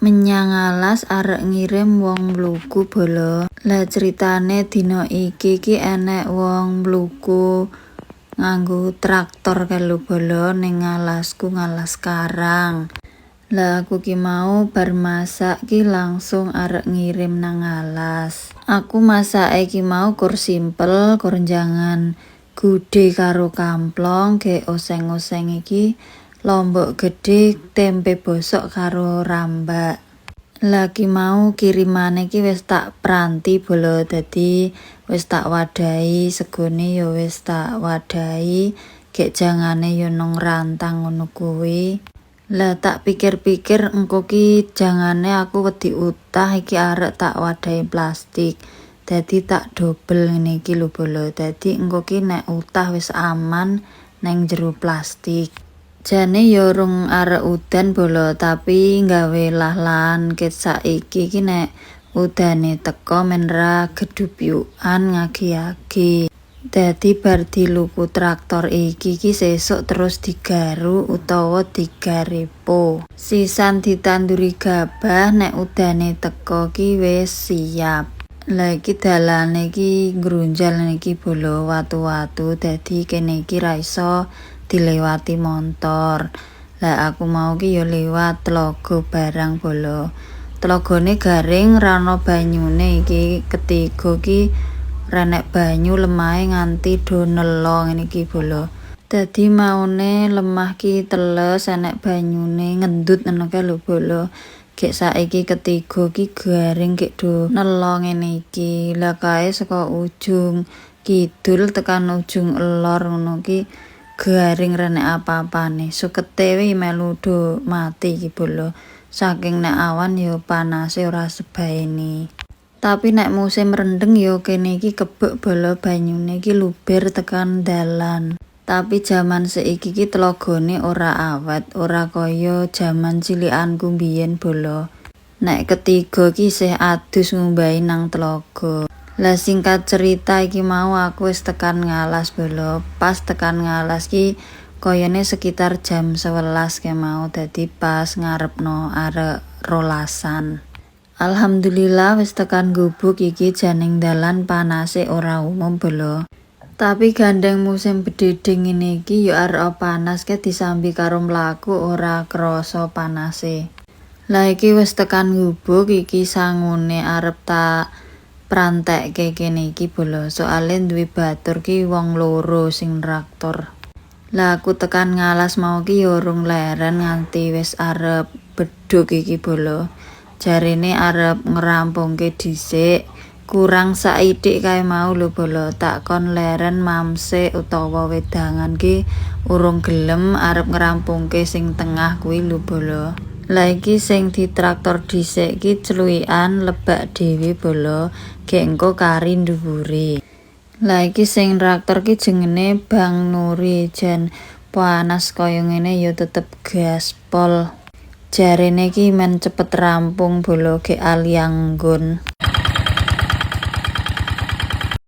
Menyang alas arek ngirim wong mluku bolo. Lah ceritane dina iki enek wong mluku nganggo traktor kelu bolo ning alasku ngalas karang. Lah aku ki mau bar masak ki langsung arek ngirim nang alas. Aku masake ki mau kur simpel, kur jangan gude karo kamplong, ge oseng-oseng iki lombok gede, tempe bosok karo rambak. Lagi mau kirimane ki wis tak pranti bolo, dadi wis tak wadahi, segone ya wis tak wadahi, gek jangane yo nang rantang ngono kuwi. Lah tak pikir-pikir engko ki jangane aku wedi utah iki arek tak wadahi plastik. Dadi tak dobel ngene iki lho bolo. Dadi engko ki nek utah wis aman nang jero plastik. Jane yo rung arek udan bolo, tapi gawe lah-lahan ket saiki ki nek udane teko men ra gedhubyukan ngagi-agi. Dadi bar diluku traktor iki ki sesuk terus digaru utawa digarepo. Sisan ditanduri gabah nek udane teko ki wis siap. Lah iki dalane iki grunjal niki bolo watu-watu, dadi kene iki ra iso dilewati montor. Lah aku mau ki yo liwat tlaga barang bolo. Tlagane garing ra ono banyune iki, ketiga ki renek banyu lemahe nganti do nelo ngene iki bolo. Dadi maune lemah ki teles enek banyune ngendut ngono kae lho bolo. Gek saiki ketiga ki garing gek do nelo ngene iki. Lah kae saka ujung kidul tekan ujung lor ngono ki garing renek apa-apane. Sukete wi melu do mati iki bolo. Saking nek awan yo panase ora sebaene. Tapi nek musim rendeng yo kene iki kebek bolo, banyune iki luber tekan dalan. Tapi jaman saiki ki tlagane ora awet, ora kaya jaman cilikanku mbiyen bolo. Nek ketiga ki isih adus ngumbahi nang tlaga. Lah singkat cerita iki mau aku wis tekan ngalas bolo. Pas tekan ngalas ki koyone sekitar jam 11 ke mau, dadi pas ngarepno arek rolasan. Alhamdulillah wis tekan gubuk iki, janing dalan panase ora umum bolo. Tapi gandeng musim bedhedhing ngene iki yo arep panas ke disambi karo mlaku ora krasa panase. Lah iki wis tekan gubuk iki sangune arep tak prantekke kene iki bolo. Soale duwe batur ki wong loro sing traktor. Lah aku tekan ngalas mau ki yo rung leren nganti wis arep bedhug iki bolo. Jarene arep ngerampungke dhisik, kurang saidik kae mau lho bolo. Tak kon leren mamse utawa wedangan ki urung gelem arep ngerampungke sing tengah kuwi lho bolo. Lah iki sing ditraktor dhisik ki celuikan lebak dhewe bolo, gek engko kari dhuwure. Lah iki sing traktor ki jengene Bang Nuri, jan panas kaya ngene yo tetep gaspol. Jarene ki men cepet rampung bolo, ge alianggun.